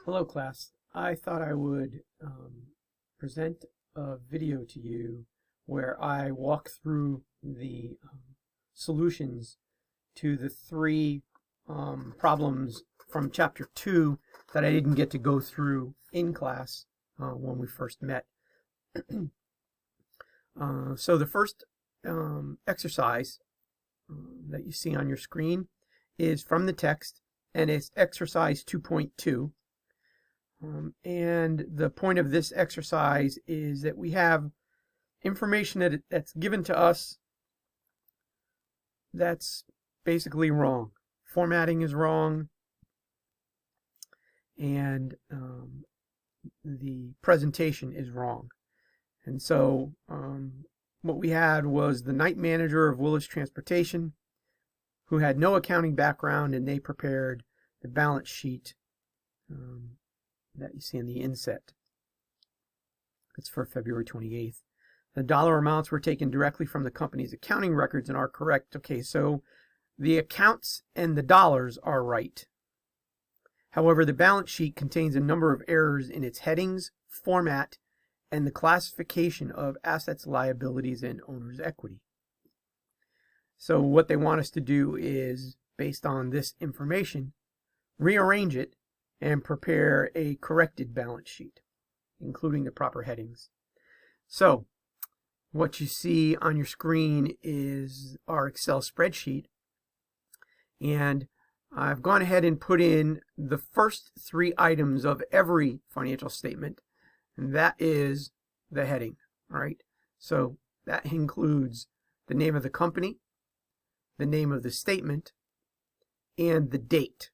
Hello class. I thought I would present a video to you where I walk through the solutions to the three problems from chapter 2 that I didn't get to go through in class when we first met. So the first exercise that you see on your screen is from the text, and it's exercise 2.2. And the point of this exercise is that we have information that's given to us that's basically wrong. Formatting is wrong, and the presentation is wrong. And so what we had was the night manager of Willis Transportation, who had no accounting background, and they prepared the balance sheet that you see in the inset. It's for February 28th. The dollar amounts were taken directly from the company's accounting records and are correct. Okay, so the accounts and the dollars are right. However, the balance sheet contains a number of errors in its headings, format, and the classification of assets, liabilities, and owner's equity. So what they want us to do is, based on this information, rearrange it and prepare a corrected balance sheet, including the proper headings. So what you see on your screen is our Excel spreadsheet, and I've gone ahead and put in the first three items of every financial statement, and that is the heading. All right, so that includes the name of the company, the name of the statement, and the date.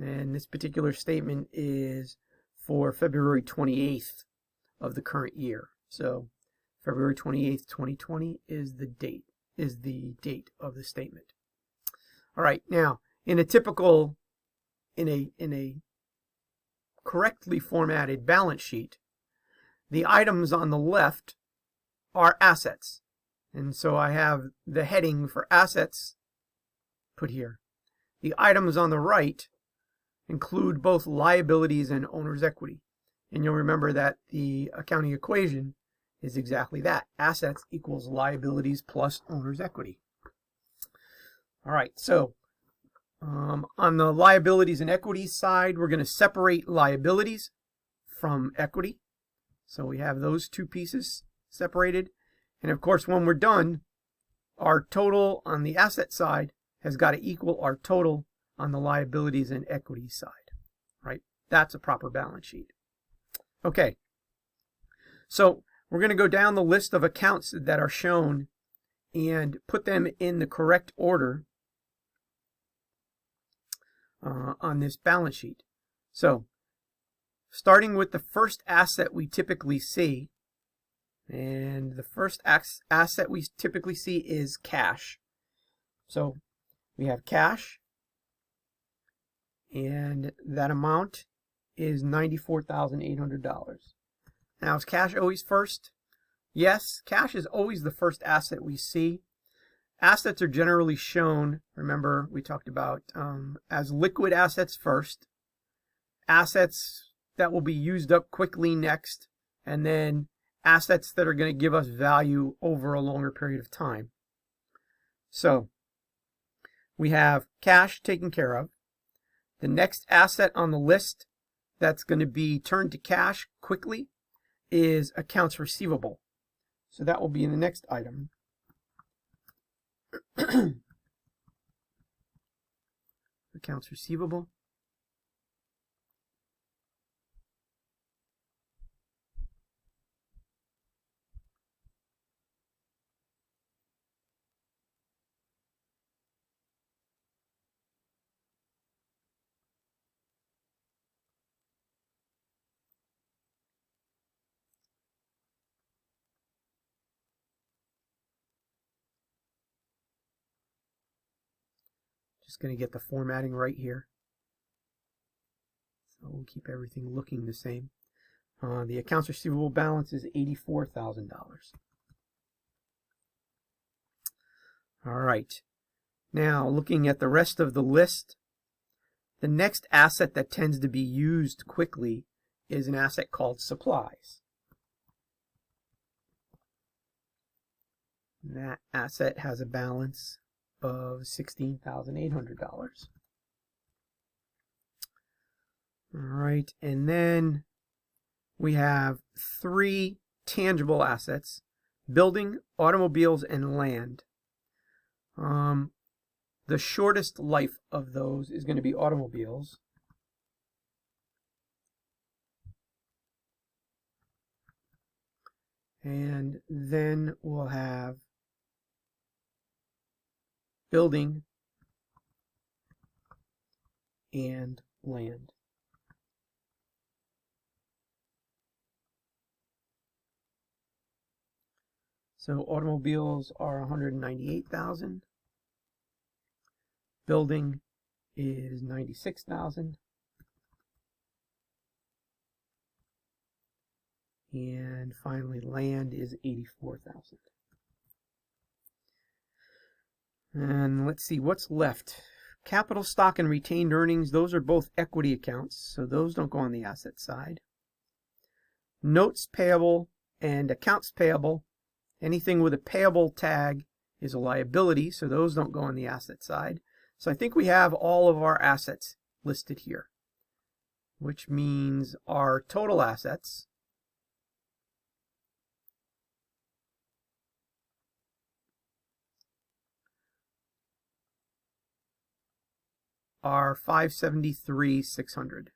And this particular statement is for February 28th of the current year. So February 28th, 2020 is the date of the statement. All right, now in a correctly formatted balance sheet, the items on the left are assets. And so I have the heading for assets put here. The items on the right include both liabilities and owner's equity. And you'll remember that the accounting equation is exactly that. Assets equals liabilities plus owner's equity. All right, so on the liabilities and equities side, we're going to separate liabilities from equity. So we have those two pieces separated. And of course, when we're done, our total on the asset side has got to equal our total on the liabilities and equity side, right? That's a proper balance sheet. Okay, so we're going to go down the list of accounts that are shown and put them in the correct order on this balance sheet. So starting with the first asset we typically see, and the first asset we typically see is cash. So we have cash, and that amount is $94,800. Now, is cash always first? Yes, cash is always the first asset we see. Assets are generally shown, remember we talked about, as liquid assets first, assets that will be used up quickly next, and then assets that are going to give us value over a longer period of time. So we have cash taken care of. The next asset on the list that's going to be turned to cash quickly is accounts receivable. So that will be in the next item. Accounts receivable. Just going to get the formatting right here. So we'll keep everything looking the same. The accounts receivable balance is $84,000. All right. Now, looking at the rest of the list, The next asset that tends to be used quickly is an asset called supplies. And that asset has a balance of $16,800. All right, and then we have three tangible assets: building, automobiles, and land. The shortest life of those is going to be automobiles. And then we'll have building and land. So automobiles are 198,000. Building is 96,000. And finally, land is 84,000. And let's see what's left. Capital stock and retained earnings, those are both equity accounts, so those don't go on the asset side. Notes payable and accounts payable, anything with a payable tag is a liability, so those don't go on the asset side. So I think we have all of our assets listed here, which means our total assets are $573,600.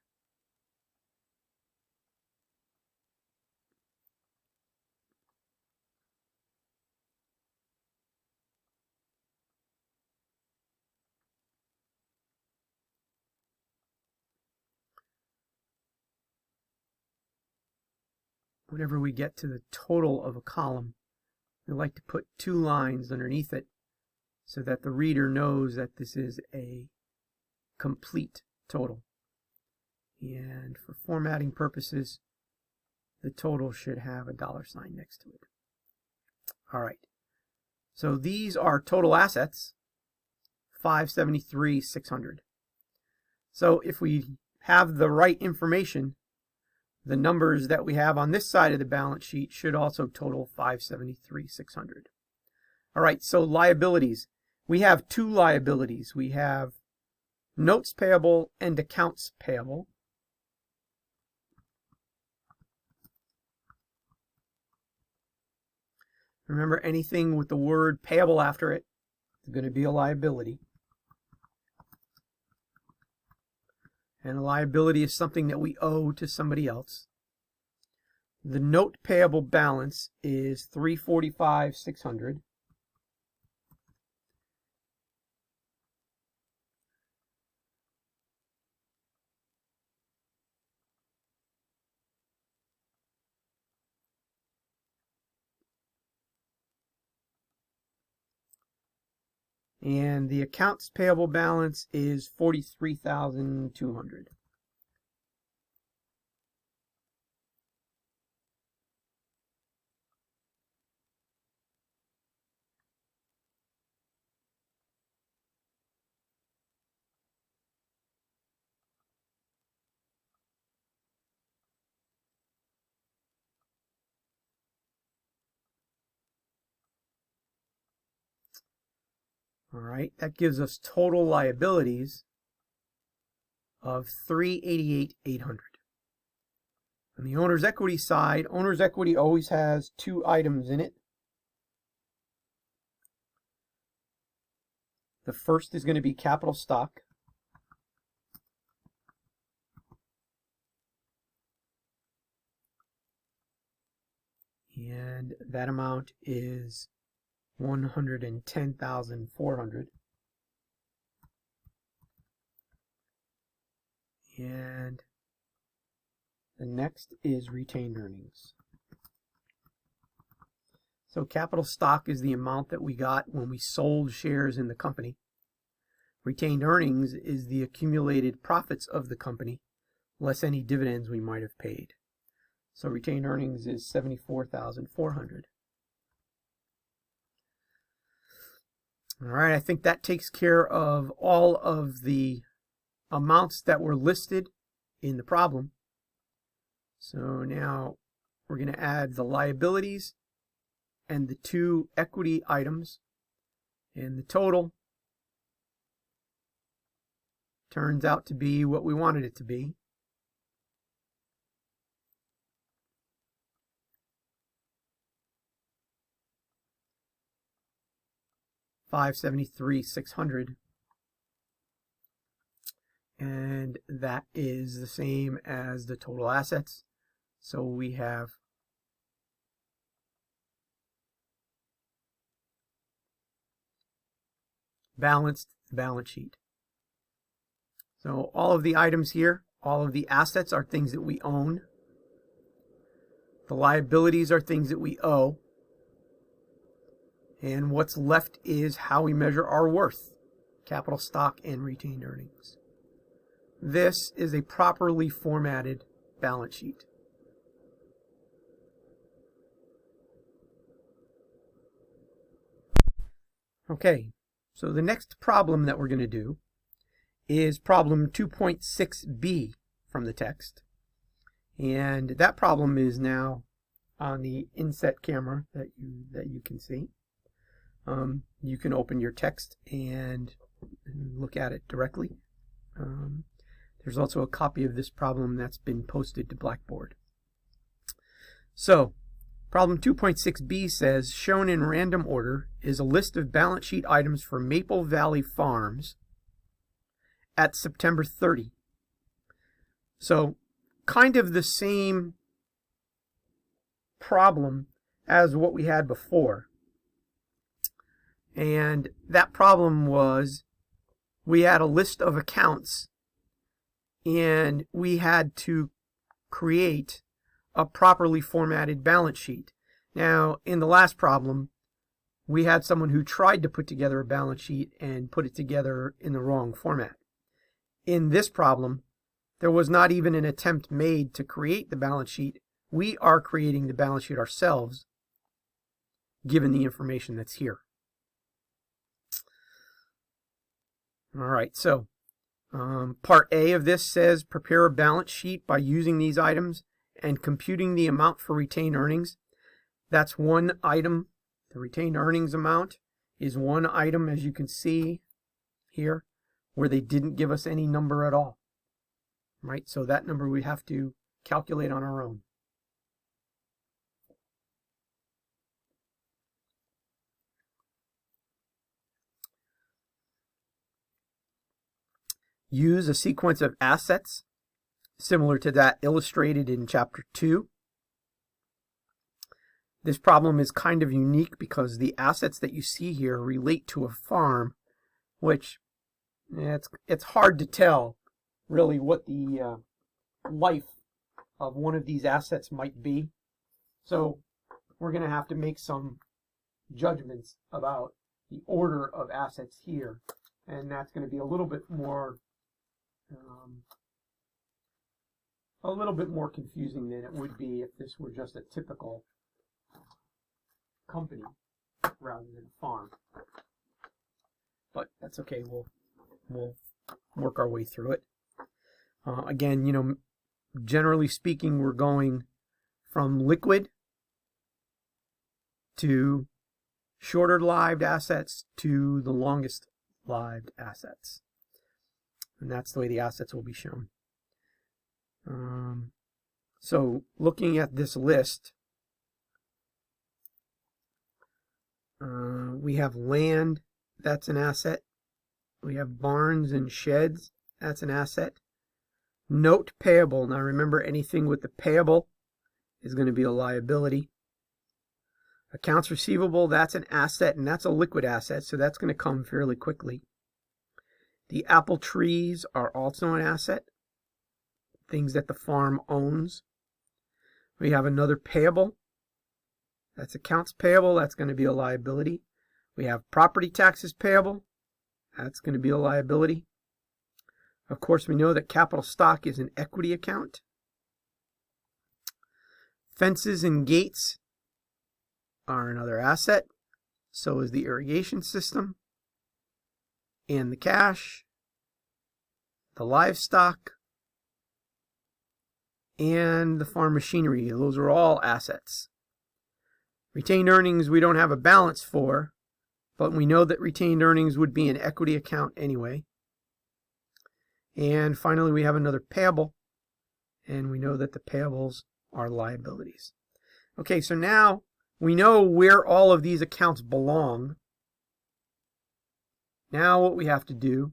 Whenever we get to the total of a column, we like to put two lines underneath it so that the reader knows that this is a complete total. And for formatting purposes, the total should have a $sign next to it. All right. So these are total assets, $573,600. So if we have the right information, the numbers that we have on this side of the balance sheet should also total $573,600. All right, so liabilities. We have two liabilities. We have notes payable and accounts payable. Remember, anything with the word payable after it is going to be a liability. And a liability is something that we owe to somebody else. The note payable balance is $345,600. And the accounts payable balance is $43,200. All right, that gives us total liabilities of $388,800. On the owner's equity side, owner's equity always has two items in it. The first is going to be capital stock. And that amount is $110,400. And the next is retained earnings. So capital stock is the amount that we got when we sold shares in the company. Retained earnings is the accumulated profits of the company, less any dividends we might have paid. So retained earnings is $74,400. All right, I think that takes care of all of the amounts that were listed in the problem. So now we're going to add the liabilities and the two equity items, and the total turns out to be what we wanted it to be. $573,600, and that is the same as the total assets. So we have balanced balance sheet. So all of the items here, all of the assets are things that we own. The liabilities are things that we owe. And what's left is how we measure our worth, capital stock and retained earnings. This is a properly formatted balance sheet. Okay, so the next problem that we're going to do is problem 2.6b from the text. And that problem is now on the inset camera that you can see. You can open your text and look at it directly. There's also a copy of this problem that's been posted to Blackboard. So, problem 2.6b says, shown in random order is a list of balance sheet items for Maple Valley Farms at September 30. So, kind of the same problem as what we had before. And that problem was we had a list of accounts and we had to create a properly formatted balance sheet. Now, in the last problem, we had someone who tried to put together a balance sheet and put it together in the wrong format. In this problem, there was not even an attempt made to create the balance sheet. We are creating the balance sheet ourselves, given the information that's here. All right, so part A of this says prepare a balance sheet by using these items and computing the amount for retained earnings. That's one item. The retained earnings amount is one item, as you can see here, where they didn't give us any number at all. Right, so that number we have to calculate on our own. Use a sequence of assets similar to that illustrated in Chapter 2. This problem is kind of unique because the assets that you see here relate to a farm, which it's hard to tell really what the life of one of these assets might be. So we're going to have to make some judgments about the order of assets here, and that's going to be a little bit more confusing than it would be if this were just a typical company rather than a farm. But that's okay. We'll work our way through it. Again, generally speaking, we're going from liquid to shorter lived assets to the longest lived assets. And that's the way the assets will be shown. So looking at this list, we have land, that's an asset. We have barns and sheds, that's an asset. Note payable. Now remember, anything with the payable is going to be a liability. Accounts receivable, that's an asset, and that's a liquid asset, so that's going to come fairly quickly. The apple trees are also an asset, things that the farm owns. We have another payable. That's accounts payable. That's going to be a liability. We have property taxes payable. That's going to be a liability. Of course, we know that capital stock is an equity account. Fences and gates are another asset. So is the irrigation system and the cash. the livestock, and the farm machinery. Those are all assets. Retained earnings we don't have a balance for, but we know that retained earnings would be an equity account anyway. And finally, we have another payable, and we know that the payables are liabilities. Okay, so now we know where all of these accounts belong. Now what we have to do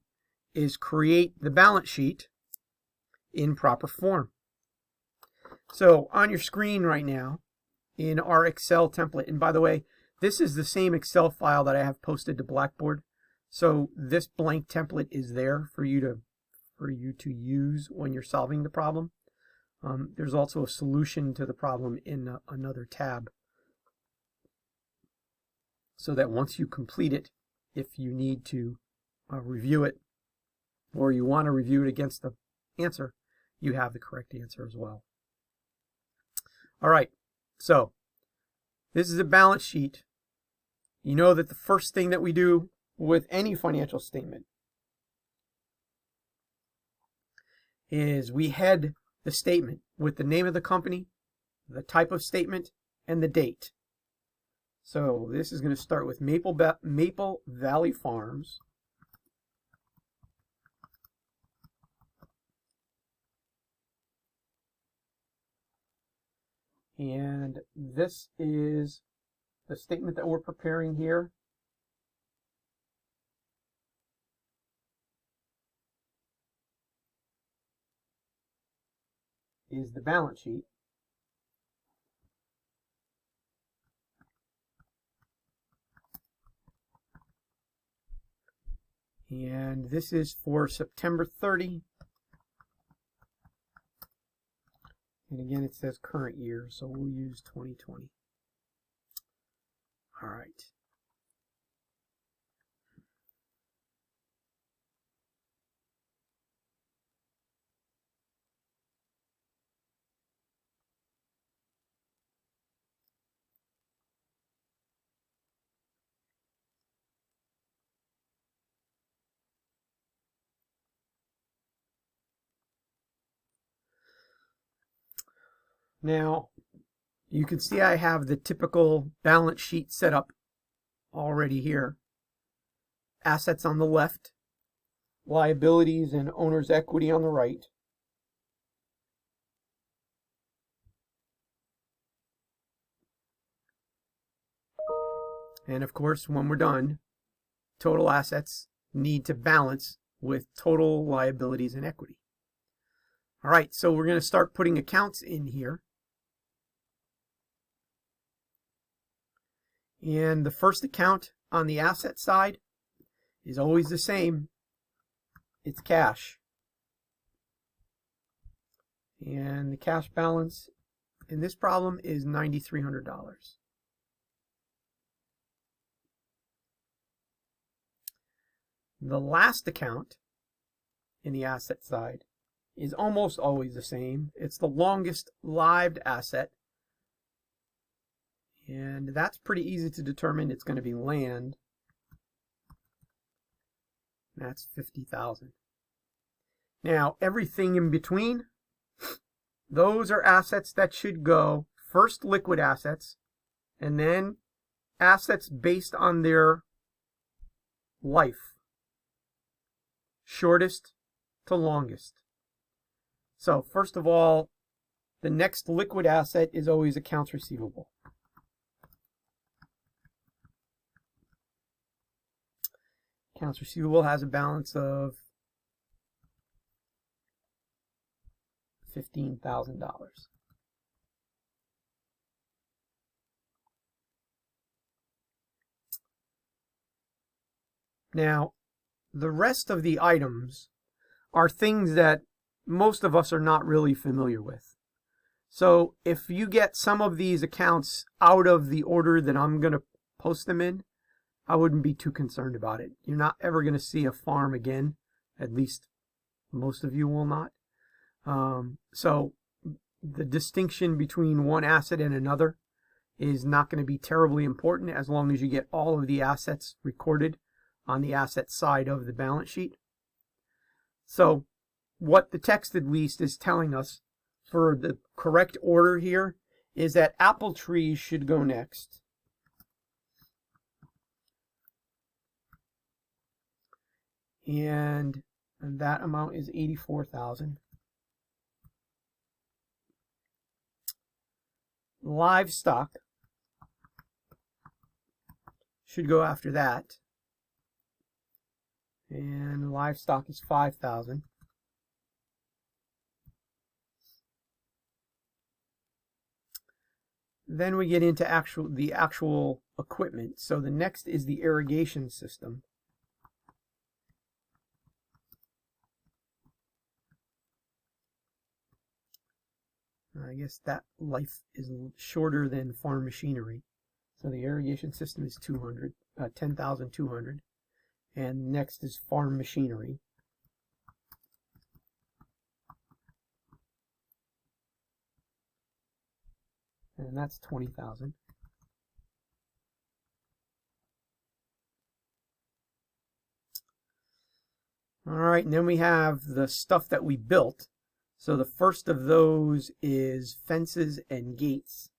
is create the balance sheet in proper form. So on your screen right now, in our Excel template, and by the way, this is the same Excel file that I have posted to Blackboard. So this blank template is there for you to use when you're solving the problem. There's also a solution to the problem in another tab, so that once you complete it, if you need to review it, or you want to review it against the answer, you have the correct answer as well. All right, so this is a balance sheet. You know that the first thing that we do with any financial statement is we head the statement with the name of the company, the type of statement, and the date. So this is going to start with Maple Valley Farms. And this is the statement that we're preparing here. Is the balance sheet. And this is for September 30. And again, it says current year, so we'll use 2020. All right. Now, you can see I have the typical balance sheet set up already here. Assets on the left, liabilities and owner's equity on the right. And of course, when we're done, total assets need to balance with total liabilities and equity. All right, so we're going to start putting accounts in here. And the first account on the asset side is always the same. It's cash. And the cash balance in this problem is $9,300. The last account in the asset side is almost always the same. It's the longest lived asset. And that's pretty easy to determine. It's going to be land. That's $50,000. Now, everything in between, those are assets that should go first liquid assets, and then assets based on their life, shortest to longest. So first of all, the next liquid asset is always accounts receivable. Accounts receivable has a balance of $15,000. Now, the rest of the items are things that most of us are not really familiar with. So if you get some of these accounts out of the order that I'm going to post them in, I wouldn't be too concerned about it. You're not ever going to see a farm again. At least most of you will not. So the distinction between one asset and another is not going to be terribly important as long as you get all of the assets recorded on the asset side of the balance sheet. So what the text at least is telling us for the correct order here is that apple trees should go next. And that amount is 84,000. Livestock should go after that. And livestock is 5,000. Then we get into the actual equipment. So the next is the irrigation system. I guess that life is shorter than farm machinery. So the irrigation system is 10,200. And next is farm machinery. And that's 20,000. All right, and then we have the stuff that we built. So the first of those is fences and gates.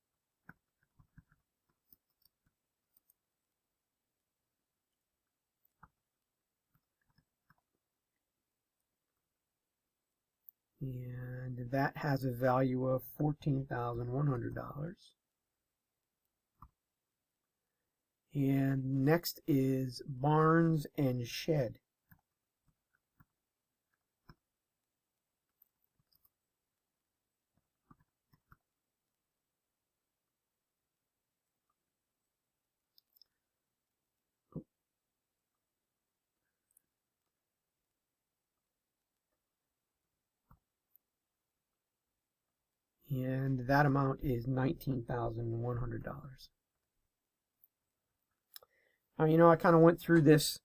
And that has a value of $14,100. And next is barns and shed. And that amount is $19,100. Now, you know, I kind of went through this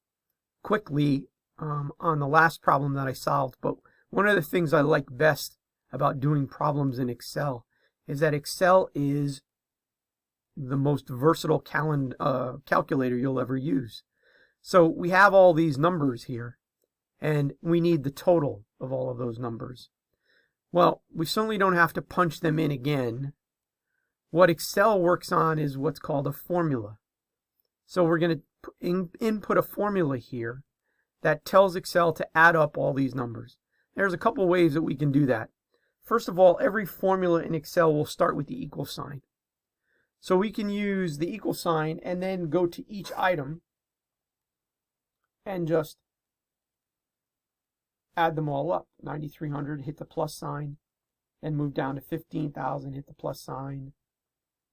quickly on the last problem that I solved, but one of the things I like best about doing problems in Excel is that Excel is the most versatile calculator you'll ever use. So we have all these numbers here, and we need the total of all of those numbers. Well, we certainly don't have to punch them in again. What Excel works on is what's called a formula. So we're going to input a formula here that tells Excel to add up all these numbers. There's a couple ways that we can do that. First of all, every formula in Excel will start with the equal sign. So we can use the equal sign and then go to each item and just add them all up. 9,300, hit the plus sign, then move down to 15,000, hit the plus sign,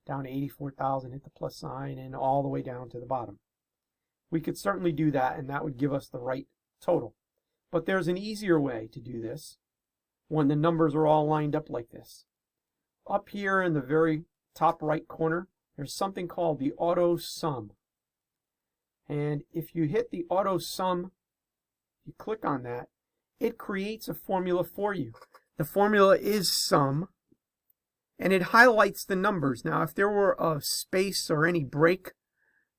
down to 84,000, hit the plus sign, and all the way down to the bottom. We could certainly do that, and that would give us the right total. But there's an easier way to do this when the numbers are all lined up like this. Up here in the very top right corner, there's something called the auto sum. And if you hit the auto sum, you click on that, it creates a formula for you. The formula is sum, and it highlights the numbers. Now, if there were a space or any break,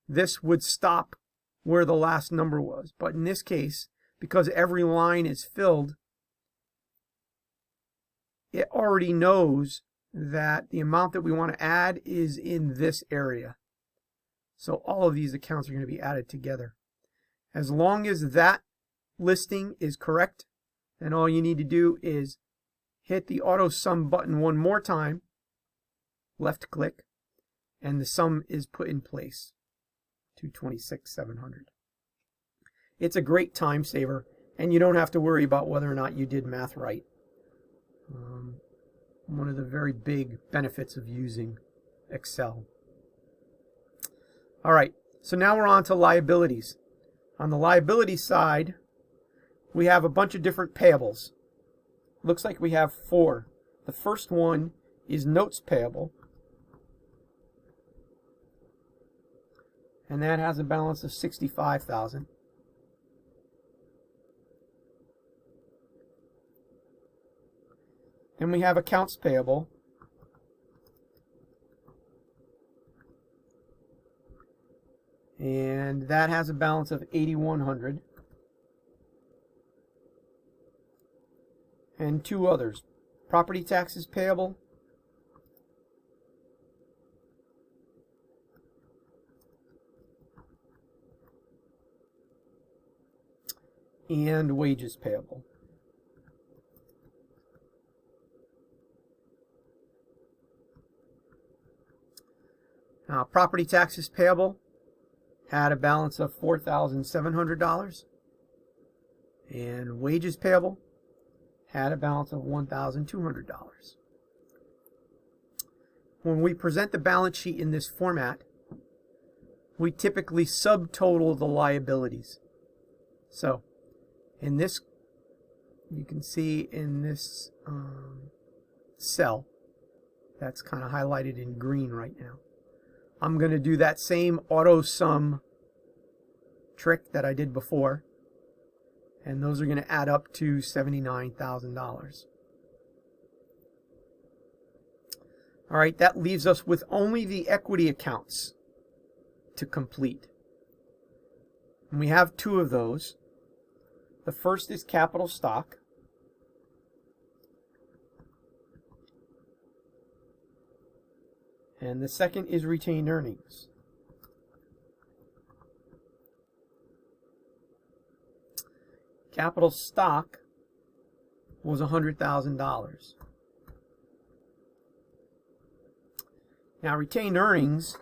this would stop where the last number was. But in this case, because every line is filled, it already knows that the amount that we want to add is in this area. So all of these accounts are going to be added together. As long as that listing is correct, then all you need to do is hit the auto sum button one more time, left click, and the sum is put in place. 226,700. It's a great time saver, and you don't have to worry about whether or not you did math right. One of the very big benefits of using Excel. All right, so now we're on to liabilities. On the liability side, we have a bunch of different payables. Looks like we have 4. The first one is notes payable, and that has a balance of 65,000. Then we have accounts payable, and that has a balance of 8,100. and two others: property taxes payable and wages payable. Now, property taxes payable had a balance of $4,700, and wages payable had a balance of $1,200. When we present the balance sheet in this format, we typically subtotal the liabilities. So, in this, you can see in this cell, that's kind of highlighted in green right now. I'm going to do that same auto sum trick that I did before, and those are going to add up to $79,000. All right, that leaves us with only the equity accounts to complete. And we have two of those. The first is capital stock. And the second is retained earnings. Capital stock was $100,000. Now, retained earnings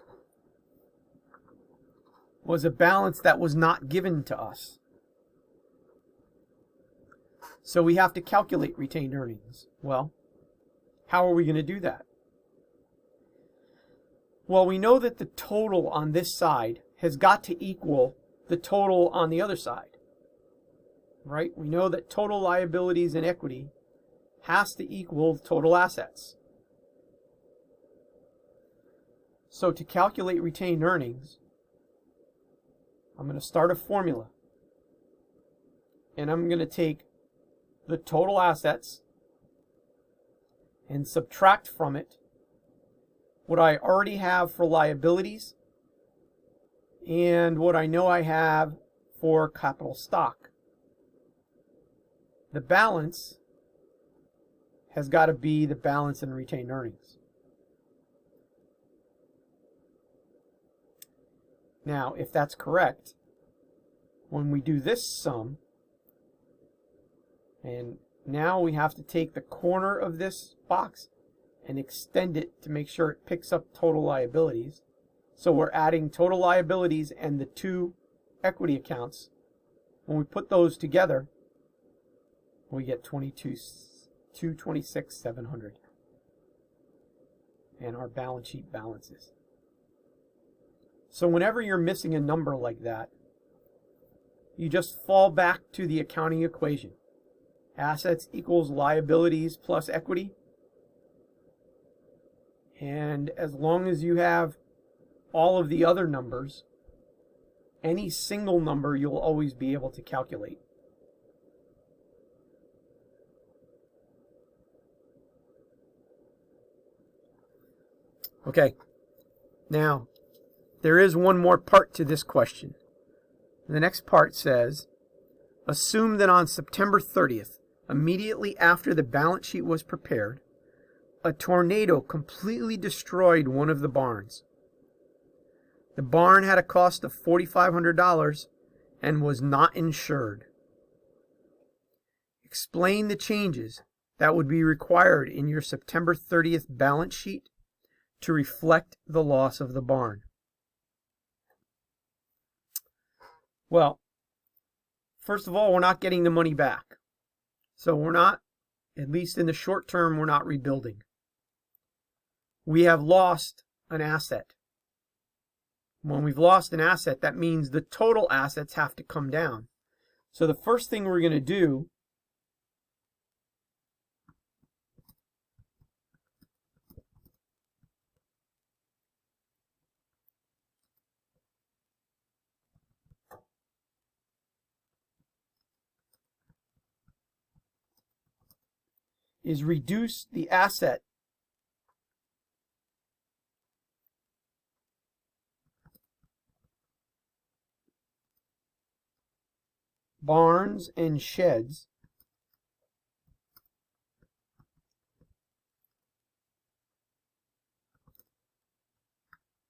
was a balance that was not given to us. So we have to calculate retained earnings. Well, how are we going to do that? Well, we know that the total on this side has got to equal the total on the other side, right? We know that total liabilities and equity has to equal total assets. So to calculate retained earnings, I'm going to start a formula. And I'm going to take the total assets and subtract from it what I already have for liabilities and what I know I have for capital stock. The balance has got to be the balance in retained earnings. Now, if that's correct, when we do this sum, and now we have to take the corner of this box and extend it to make sure it picks up total liabilities. So we're adding total liabilities and the two equity accounts. When we put those together, we get $226,700. And our balance sheet balances. So whenever you're missing a number like that, you just fall back to the accounting equation. Assets equals liabilities plus equity. And as long as you have all of the other numbers, any single number you'll always be able to calculate. Okay, now there is one more part to this question. The next part says, assume that on September 30th, immediately after the balance sheet was prepared, a tornado completely destroyed one of the barns. The barn had a cost of $4,500 and was not insured. Explain the changes that would be required in your September 30th balance sheet to reflect the loss of the barn. Well, first of all, we're not getting the money back. So we're not, at least in the short term, we're not rebuilding. We have lost an asset. When we've lost an asset, that means the total assets have to come down. So the first thing we're going to do is reduce the asset barns and sheds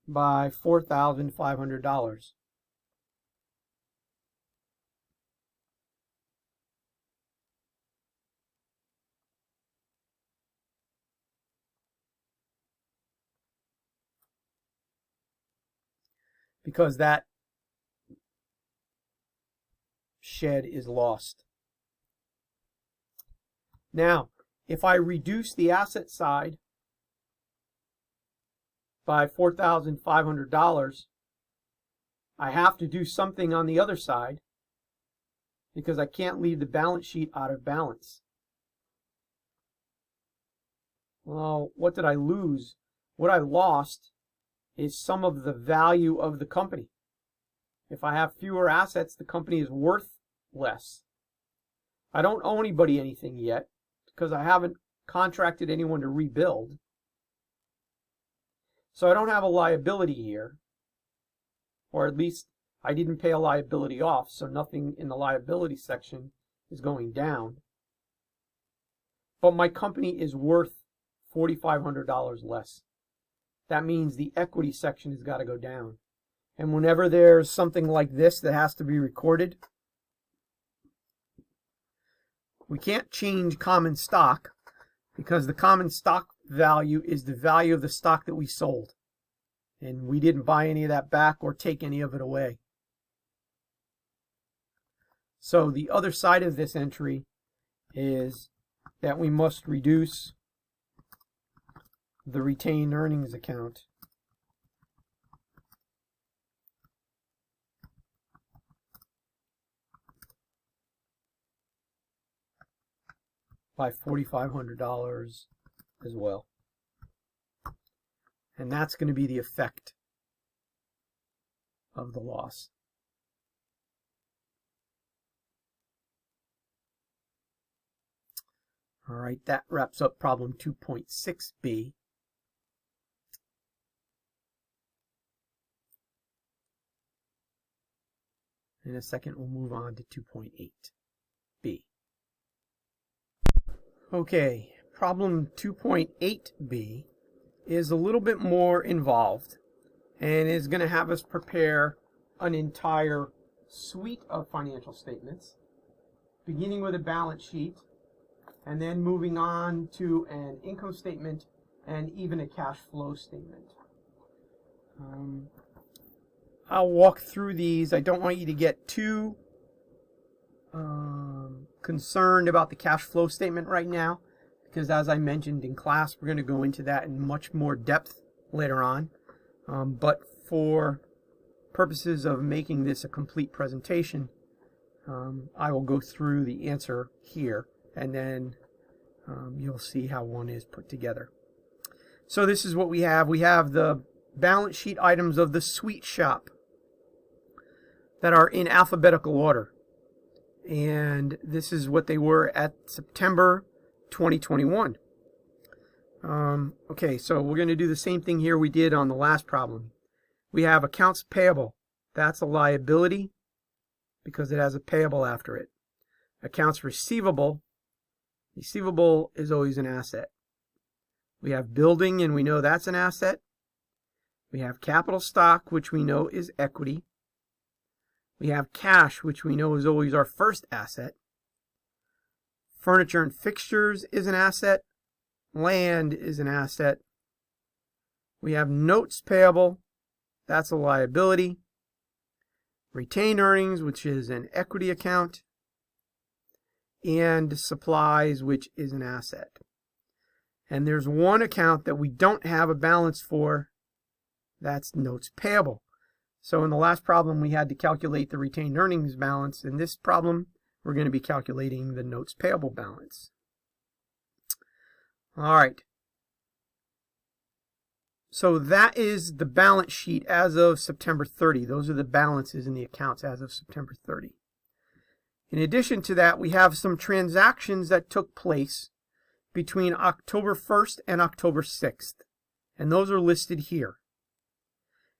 by $4,500. Because that shed is lost. Now, if I reduce the asset side by $4,500, I have to do something on the other side because I can't leave the balance sheet out of balance. Well, what did I lose? What I lost is some of the value of the company. If I have fewer assets, the company is worth less. I don't owe anybody anything yet because I haven't contracted anyone to rebuild. So I don't have a liability here, or at least I didn't pay a liability off, so nothing in the liability section is going down. But my company is worth $4,500 less. That means the equity section has got to go down. And whenever there's something like this that has to be recorded, we can't change common stock because the common stock value is the value of the stock that we sold. And we didn't buy any of that back or take any of it away. So the other side of this entry is that we must reduce the retained earnings account by $4,500 as well. And that's going to be the effect of the loss. All right, that wraps up problem 2.6b. In a second, we'll move on to 2.8b. Okay, problem 2.8b is a little bit more involved and is going to have us prepare an entire suite of financial statements, beginning with a balance sheet and then moving on to an income statement and even a cash flow statement. I'll walk through these. I don't want you to get too concerned about the cash flow statement right now, because as I mentioned in class, we're going to go into that in much more depth later on. But for purposes of making this a complete presentation, I will go through the answer here, and then you'll see how one is put together. So this is what we have. We have the balance sheet items of the sweet shop that are in alphabetical order. And this is what they were at September 2021. Okay, so we're going to do the same thing here we did on the last problem. We have accounts payable. That's a liability because it has a payable after it. Accounts receivable. Receivable is always an asset. We have building, and we know that's an asset. We have capital stock, which we know is equity. We have cash, which we know is always our first asset. Furniture and fixtures is an asset. Land is an asset. We have notes payable. That's a liability. Retained earnings, which is an equity account. And supplies, which is an asset. And there's one account that we don't have a balance for. That's notes payable. So in the last problem, we had to calculate the retained earnings balance. In this problem, we're going to be calculating the notes payable balance. All right. So that is the balance sheet as of September 30. Those are the balances in the accounts as of September 30. In addition to that, we have some transactions that took place between October 1st and October 6th. And those are listed here.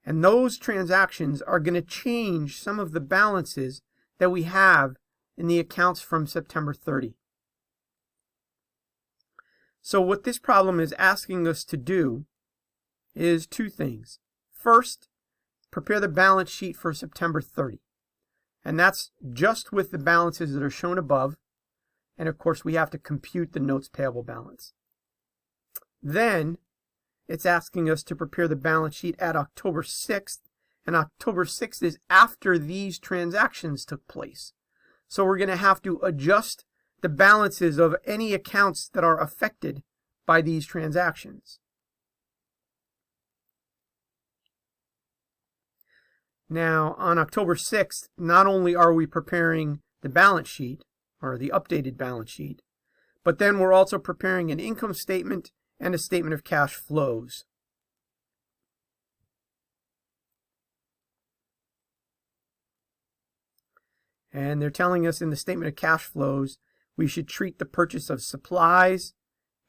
And those transactions are going to change some of the balances that we have in the accounts from September 30. So what this problem is asking us to do is two things. First, prepare the balance sheet for September 30. And that's just with the balances that are shown above. And of course, we have to compute the notes payable balance. Then, it's asking us to prepare the balance sheet at October 6th. And October 6th is after these transactions took place. So we're going to have to adjust the balances of any accounts that are affected by these transactions. Now, on October 6th, not only are we preparing the balance sheet, or the updated balance sheet, but then we're also preparing an income statement and a statement of cash flows. And they're telling us in the statement of cash flows, we should treat the purchase of supplies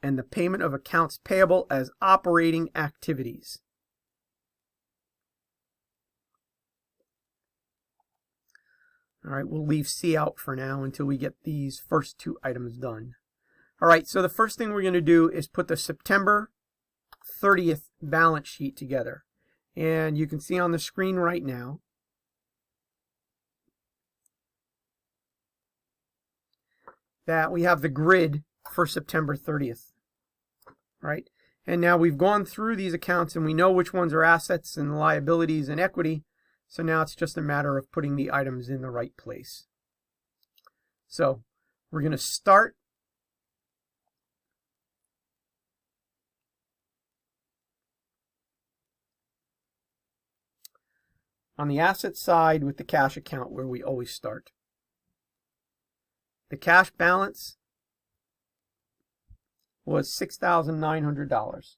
and the payment of accounts payable as operating activities. All right, we'll leave C out for now until we get these first two items done. All right, so the first thing we're going to do is put the September 30th balance sheet together. And you can see on the screen right now that we have the grid for September 30th, right? And now we've gone through these accounts and we know which ones are assets and liabilities and equity. So now it's just a matter of putting the items in the right place. So we're going to start on the asset side with the cash account where we always start. The cash balance was $6,900.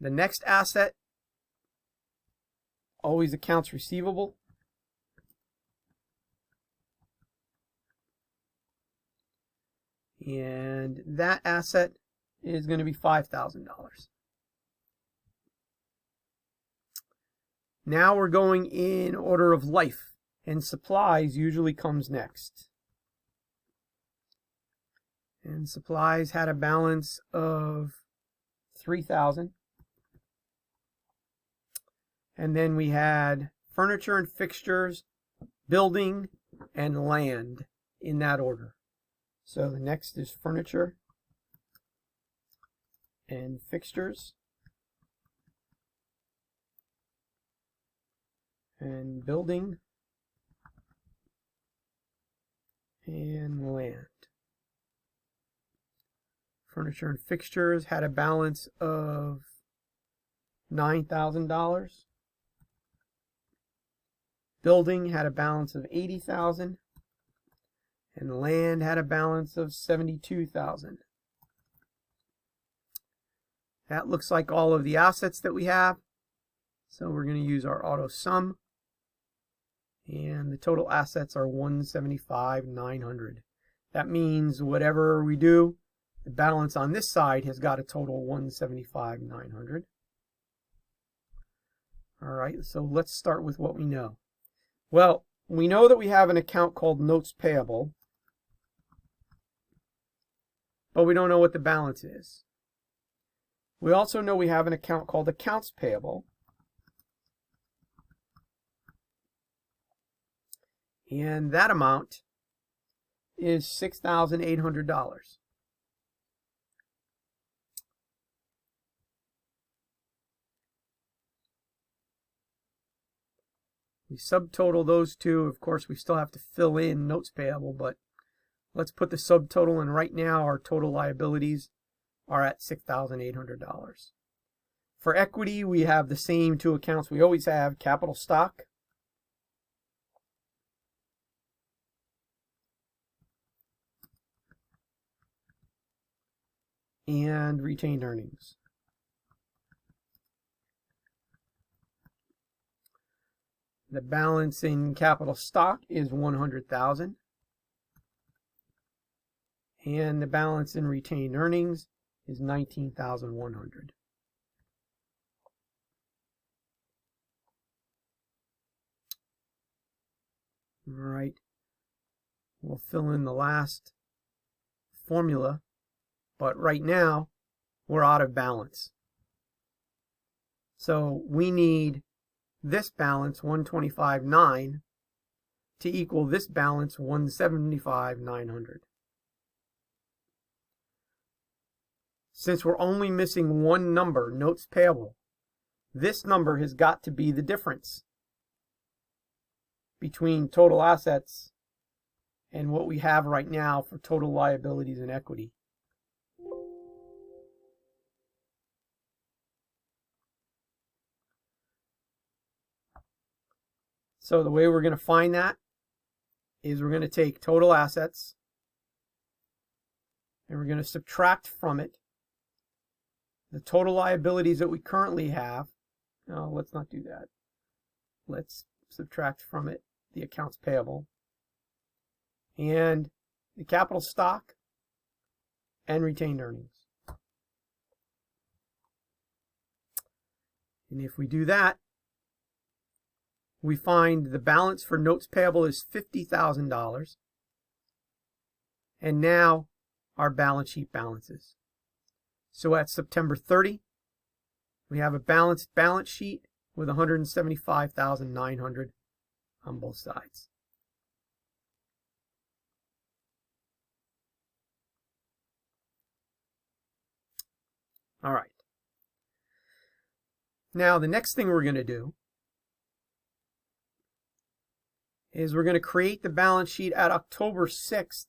The next asset, always accounts receivable. And that asset is going to be $5,000. Now we're going in order of life, and supplies usually comes next. And supplies had a balance of $3,000. And then we had furniture and fixtures, building, and land in that order. So the next is furniture and fixtures and building and land. Furniture and fixtures had a balance of $9,000. Building had a balance of $80,000. And land had a balance of $72,000. That looks like all of the assets that we have. So we're going to use our auto sum. And the total assets are $175,900. That means whatever we do, the balance on this side has got a total $175,900. All right, so let's start with what we know. Well, we know that we have an account called notes payable, but we don't know what the balance is. We also know we have an account called accounts payable, and that amount is $6,800. We subtotal those two. Of course, we still have to fill in notes payable, but let's put the subtotal in right now. Our total liabilities are at $6,800. For equity, we have the same two accounts we always have: capital stock and retained earnings. The balance in capital stock is $100,000. And the balance in retained earnings is $19,100. All right. We'll fill in the last formula, but right now we're out of balance. So we need this balance, 125,900, to equal this balance, 175,900. Since we're only missing one number, notes payable, this number has got to be the difference between total assets and what we have right now for total liabilities and equity. So the way we're going to find that is we're going to take total assets and we're going to subtract from it the total liabilities that we currently have. No, let's not do that. Let's subtract from it the accounts payable and the capital stock and retained earnings. And if we do that, we find the balance for notes payable is $50,000. And now our balance sheet balances. So at September 30, we have a balanced balance sheet with $175,900 on both sides. All right. Now the next thing we're going to do is we're going to create the balance sheet at October 6th.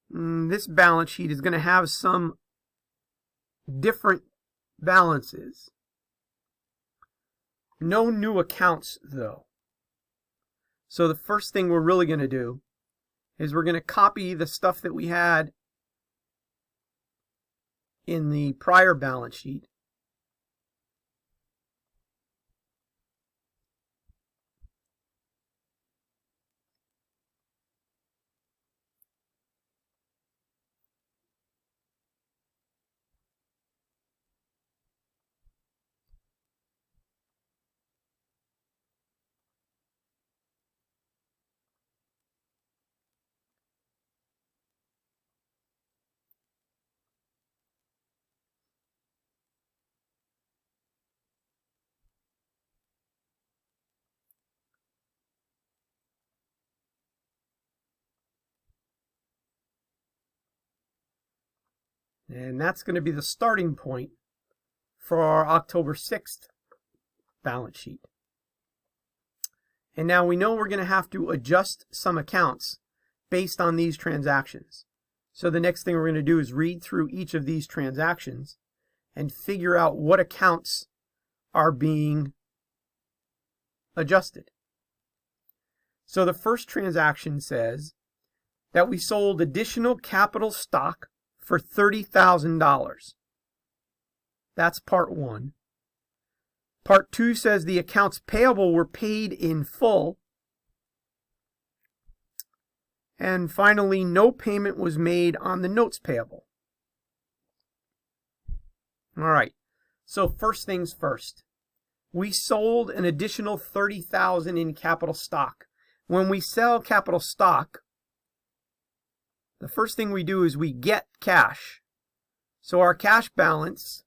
This balance sheet is going to have some different balances. No new accounts, though. So the first thing we're really going to do is we're going to copy the stuff that we had in the prior balance sheet. And that's going to be the starting point for our October 6th balance sheet. And now we know we're going to have to adjust some accounts based on these transactions. So the next thing we're going to do is read through each of these transactions and figure out what accounts are being adjusted. So the first transaction says that we sold additional capital stock for $30,000. That's part one. Part two says the accounts payable were paid in full. And finally, no payment was made on the notes payable. All right, so first things first. We sold an additional $30,000 in capital stock. When we sell capital stock, the first thing we do is we get cash. So our cash balance,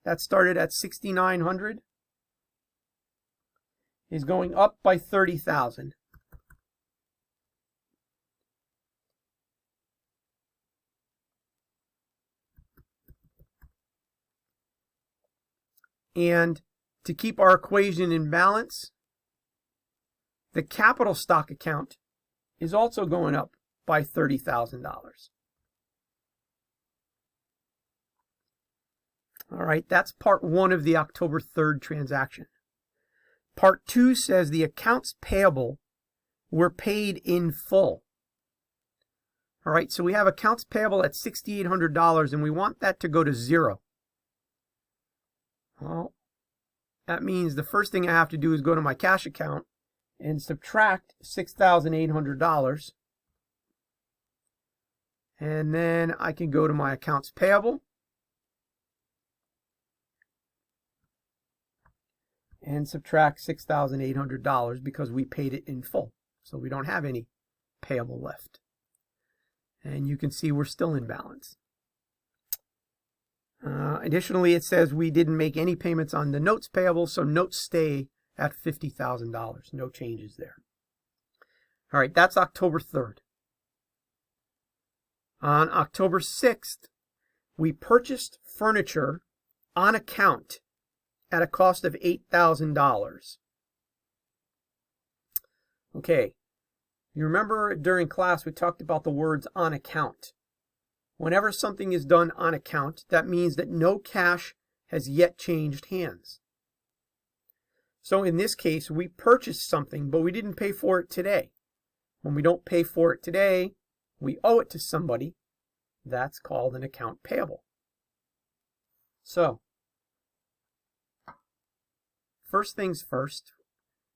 that started at $6,900, is going up by $30,000. And to keep our equation in balance, the capital stock account is also going up by $30,000. All right, that's part one of the October 3rd transaction. Part two says the accounts payable were paid in full. All right, so we have accounts payable at $6,800 and we want that to go to zero. Well, that means the first thing I have to do is go to my cash account and subtract $6,800. And then I can go to my accounts payable and subtract $6,800 because we paid it in full. So we don't have any payable left. And you can see we're still in balance. Additionally, it says we didn't make any payments on the notes payable, so notes stay at $50,000. No changes there. All right, that's October 3rd. On October 6th, we purchased furniture on account at a cost of $8,000. Okay, you remember during class we talked about the words on account. Whenever something is done on account, that means that no cash has yet changed hands. So in this case, we purchased something, but we didn't pay for it today. When we don't pay for it today, we owe it to somebody. That's called an account payable. So, first things first,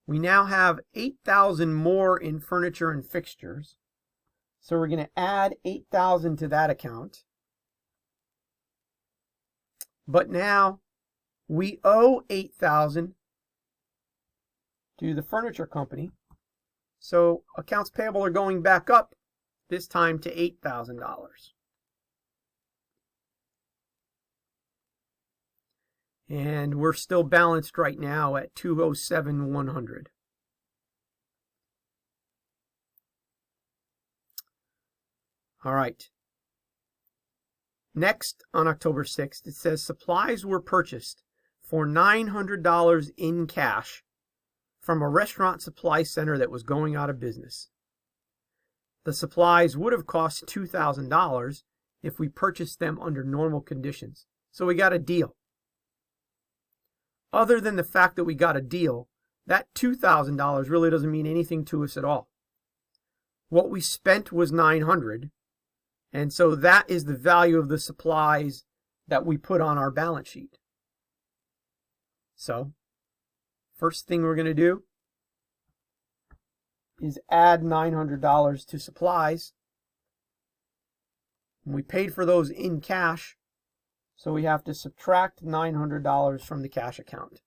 we now have $8,000 more in furniture and fixtures. So we're going to add $8,000 to that account. But now we owe $8,000 to the furniture company. So accounts payable are going back up, this time to $8,000. And we're still balanced right now at $207,100. All right. Next, on October 6th, it says supplies were purchased for $900 in cash from a restaurant supply center that was going out of business. The supplies would have cost $2,000 if we purchased them under normal conditions. So we got a deal. Other than the fact that we got a deal, that $2,000 really doesn't mean anything to us at all. What we spent was $900, and so that is the value of the supplies that we put on our balance sheet. So, first thing we're going to do is add $900 to supplies. And we paid for those in cash, so we have to subtract $900 from the cash account.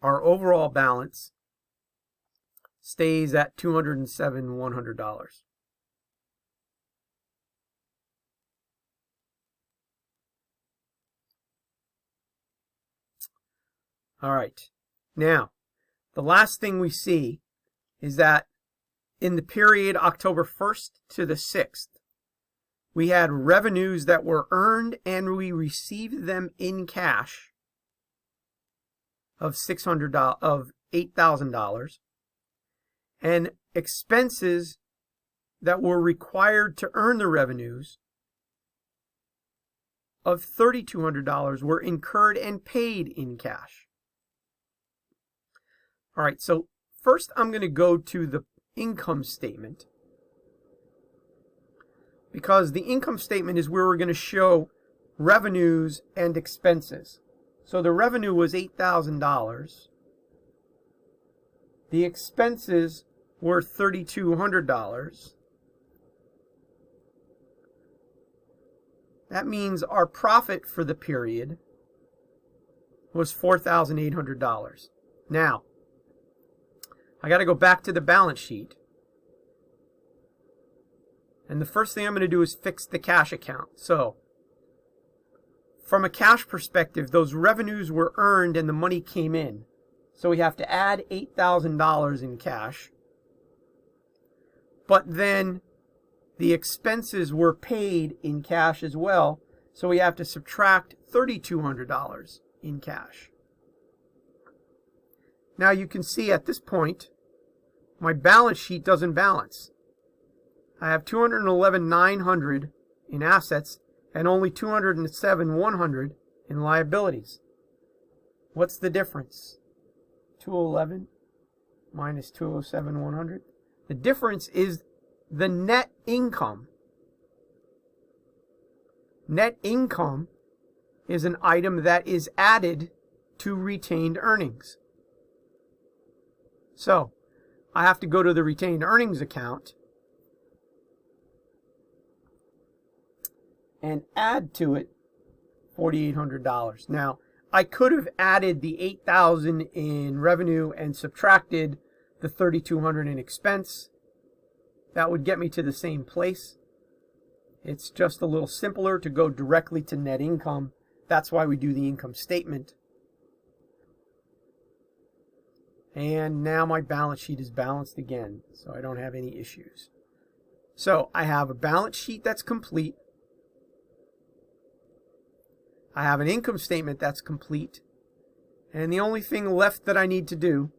Our overall balance stays at $207,100. All right. Now, the last thing we see is that in the period October 1st to the 6th, we had revenues that were earned and we received them in cash of $8,000, and expenses that were required to earn the revenues of $3,200 were incurred and paid in cash. All right, so first I'm going to go to the income statement, because the income statement is where we're going to show revenues and expenses. So the revenue was $8,000. The expenses were $3,200. That means our profit for the period was $4,800. Now, I got to go back to the balance sheet. And the first thing I'm going to do is fix the cash account. So, from a cash perspective, those revenues were earned and the money came in. So we have to add $8,000 in cash. But then the expenses were paid in cash as well. So we have to subtract $3,200 in cash. Now you can see at this point, my balance sheet doesn't balance. I have $211,900 in assets and only $207,100 in liabilities. What's the difference? 211 minus 207,100. The difference is the net income. Net income is an item that is added to retained earnings. So, I have to go to the retained earnings account and add to it $4,800. Now, I could have added the $8,000 in revenue and subtracted the $3,200 in expense. That would get me to the same place. It's just a little simpler to go directly to net income. That's why we do the income statement. And now my balance sheet is balanced again, so I don't have any issues. So I have a balance sheet that's complete. I have an income statement that's complete. And the only thing left that I need to do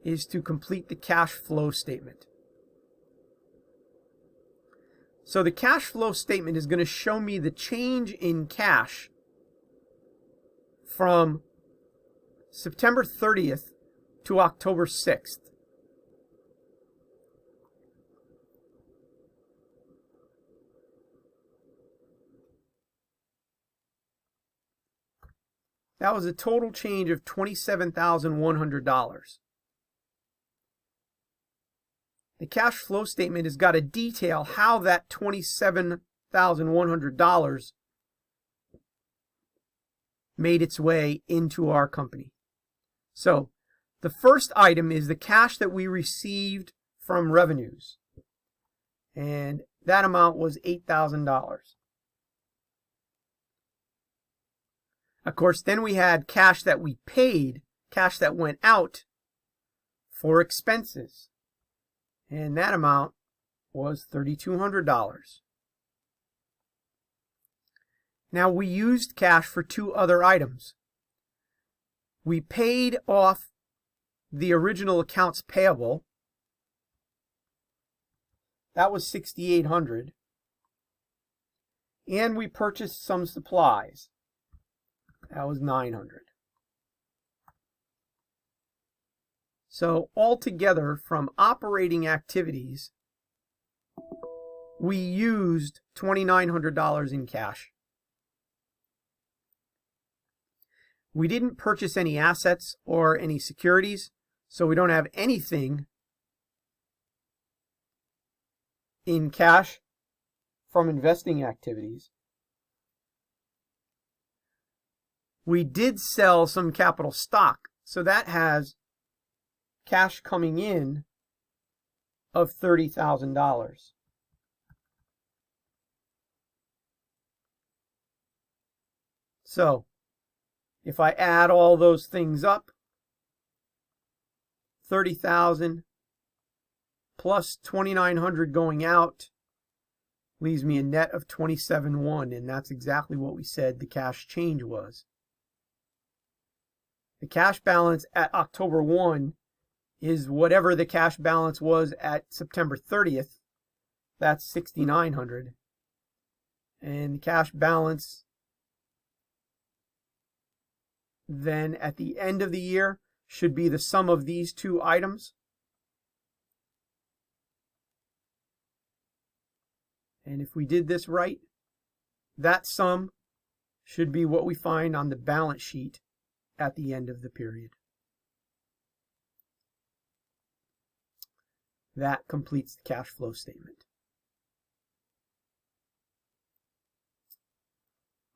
is to complete the cash flow statement. So the cash flow statement is going to show me the change in cash from September 30th to October 6th. That was a total change of $27,100. The cash flow statement has got to detail how that $27,100 made its way into our company. So the first item is the cash that we received from revenues. And that amount was $8,000. Of course, then we had cash that we paid, cash that went out for expenses. And that amount was $3,200. Now we used cash for two other items. We paid off the original accounts payable. That was $6,800. And we purchased some supplies. That was $900. So altogether, from operating activities, we used $2,900 in cash. We didn't purchase any assets or any securities, so we don't have anything in cash from investing activities. We did sell some capital stock, so that has cash coming in of $30,000. So if I add all those things up, 30,000 plus 2,900 going out leaves me a net of 27,100, and that's exactly what we said the cash change was. The cash balance at October 1 is whatever the cash balance was at September 30th. That's 6,900. And the cash balance then at the end of the year should be the sum of these two items. And if we did this right, that sum should be what we find on the balance sheet at the end of the period. That completes the cash flow statement.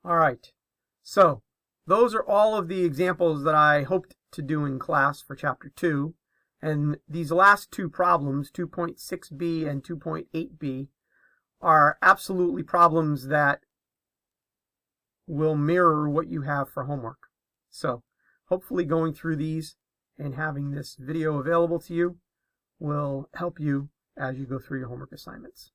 All right, so those are all of the examples that I hoped to do in class for Chapter 2. And these last two problems, 2.6b and 2.8b, are absolutely problems that will mirror what you have for homework. So hopefully going through these and having this video available to you will help you as you go through your homework assignments.